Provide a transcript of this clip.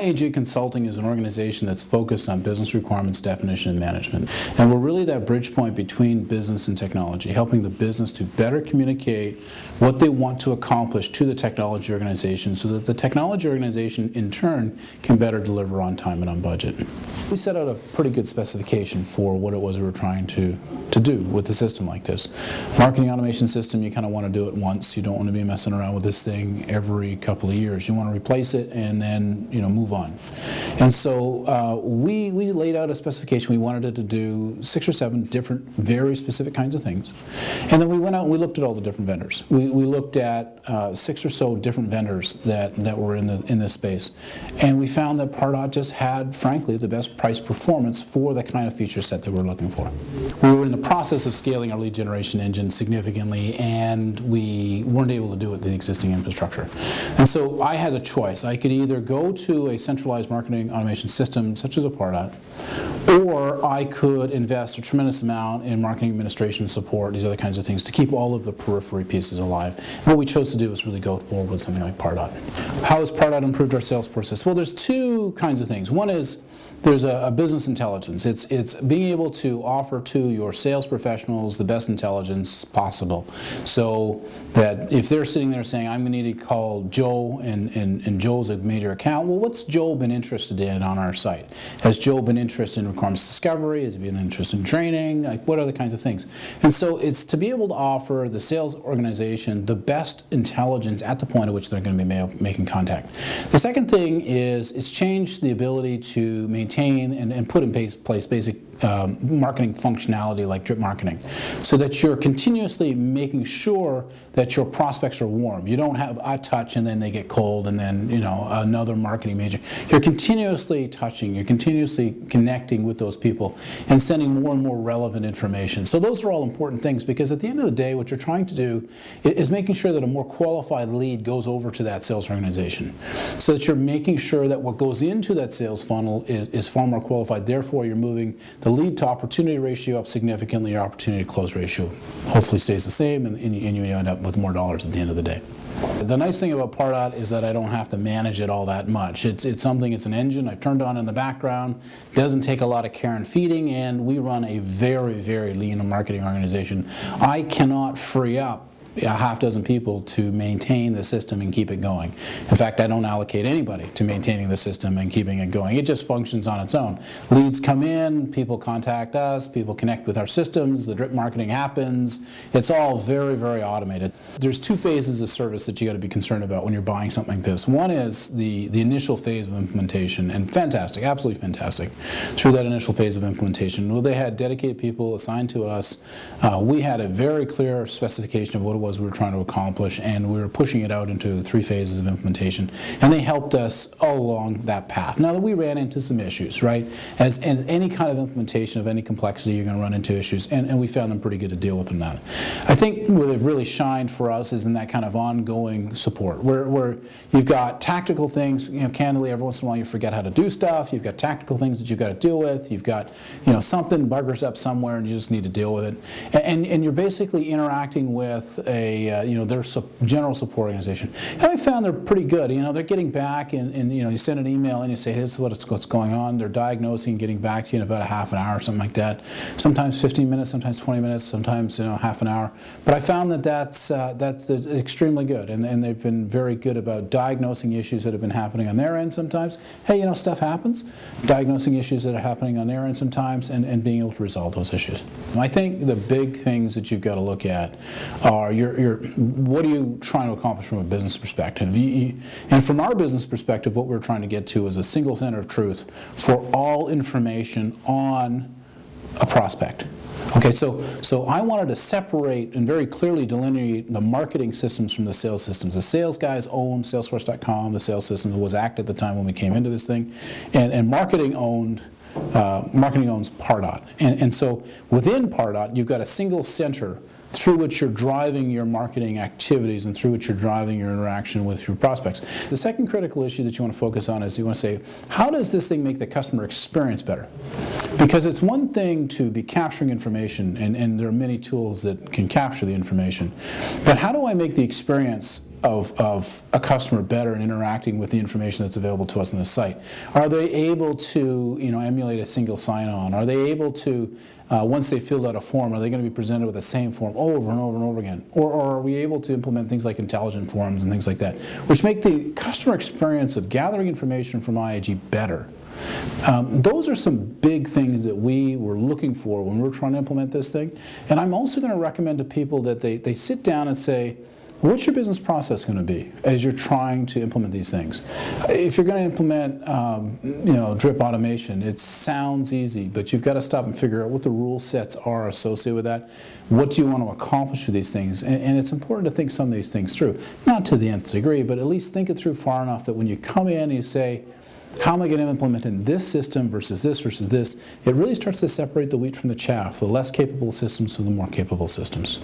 IAG Consulting is an organization that's focused on business requirements, definition, and management. And we're really that bridge point between business and technology, helping the business to better communicate what they want to accomplish to the technology organization so that the technology organization, in turn, can better deliver on time and on budget. We set out a pretty good specification for what it was we were trying to do with a system like this. Marketing automation system, you kind of want to do it once. You don't want to be messing around with this thing every couple of years. You want to replace it and then move on. And so we laid out a specification. We wanted it to do 6 or 7 different, very specific kinds of things. And then we went out and we looked at all the different vendors. We looked at 6 or so different vendors that were in this space. And we found that Pardot just had, frankly, the best price performance for the kind of feature set that we're looking for. We were in the process of scaling our lead generation engine significantly, and we weren't able to do it with the existing infrastructure. And so I had a choice. I could either go to a centralized marketing automation system such as a Pardot, or I could invest a tremendous amount in marketing administration support, these other kinds of things, to keep all of the periphery pieces alive. And what we chose to do was really go forward with something like Pardot. How has Pardot improved our sales process? Well, there's 2 kinds of things. One is there's a business intelligence. It's being able to offer to your sales professionals the best intelligence possible, so that if they're sitting there saying, I'm going to need to call Joe, and Joe's a major account, well, what's Joe been interested in on our site? Has Joe been interested in requirements discovery? Has he been interested in training? Like, what other kinds of things? And so it's to be able to offer the sales organization the best intelligence at the point at which they're going to be making contact. The second thing is it's changed the ability to maintain and put in place basic marketing functionality like drip marketing, so that you're continuously making sure that your prospects are warm. You don't have a touch and then they get cold and then another marketing major. You're continuously touching, you're continuously connecting with those people and sending more and more relevant information. So those are all important things, because at the end of the day what you're trying to do is making sure that a more qualified lead goes over to that sales organization, so that you're making sure that what goes into that sales funnel is far more qualified. Therefore you're moving the lead to opportunity ratio up significantly. Your opportunity to close ratio hopefully stays the same, and you end up with more dollars at the end of the day. The nice thing about Pardot is that I don't have to manage it all that much. It's something, it's an engine I've turned on in the background, doesn't take a lot of care and feeding, and we run a very, very lean marketing organization. I cannot free up a half-dozen people to maintain the system and keep it going. In fact, I don't allocate anybody to maintaining the system and keeping it going. It just functions on its own. Leads come in, people contact us, people connect with our systems, the drip marketing happens. It's all very, very automated. There's 2 phases of service that you got to be concerned about when you're buying something like this. One is the initial phase of implementation, and fantastic, absolutely fantastic. Through that initial phase of implementation, well, they had dedicated people assigned to us. We had a very clear specification of what it was we were trying to accomplish, and we were pushing it out into 3 phases of implementation, and they helped us all along that path. Now, we ran into some issues, right? As any kind of implementation of any complexity, you're going to run into issues, and we found them pretty good to deal with them. That I think where they've really shined for us is in that kind of ongoing support, where you've got tactical things. Candidly, every once in a while you forget how to do stuff. You've got tactical things that you've got to deal with. You've got something buggers up somewhere, and you just need to deal with it. And you're basically interacting with their general support organization. And I found they're pretty good. They're getting back, and you send an email and you say, here's what's going on. They're diagnosing, getting back to you in about a half an hour or something like that. Sometimes 15 minutes, sometimes 20 minutes, sometimes half an hour. But I found that that's extremely good, and they've been very good about diagnosing issues that have been happening on their end sometimes. Hey, stuff happens. Diagnosing issues that are happening on their end sometimes, and being able to resolve those issues. I think the big things that you've got to look at are what are you trying to accomplish from a business perspective? And from our business perspective, what we're trying to get to is a single center of truth for all information on a prospect. Okay, so I wanted to separate and very clearly delineate the marketing systems from the sales systems. The sales guys own Salesforce.com, the sales system was ACT at the time when we came into this thing, and marketing owns Pardot. And so within Pardot, you've got a single center through which you're driving your marketing activities and through which you're driving your interaction with your prospects. The second critical issue that you want to focus on is you want to say, how does this thing make the customer experience better? Because it's one thing to be capturing information, and there are many tools that can capture the information, but how do I make the experience of a customer better and interacting with the information that's available to us on the site? Are they able to emulate a single sign-on? Are they able to, once they filled out a form, are they going to be presented with the same form over and over and over again? Or are we able to implement things like intelligent forms and things like that, which make the customer experience of gathering information from IAG better? Those are some big things that we were looking for when we're trying to implement this thing. And I'm also going to recommend to people that they sit down and say, what's your business process going to be as you're trying to implement these things? If you're going to implement drip automation, it sounds easy, but you've got to stop and figure out what the rule sets are associated with that. What do you want to accomplish with these things? And it's important to think some of these things through. Not to the nth degree, but at least think it through far enough that when you come in and you say, how am I going to implement in this system versus this versus this, it really starts to separate the wheat from the chaff, the less capable systems from the more capable systems.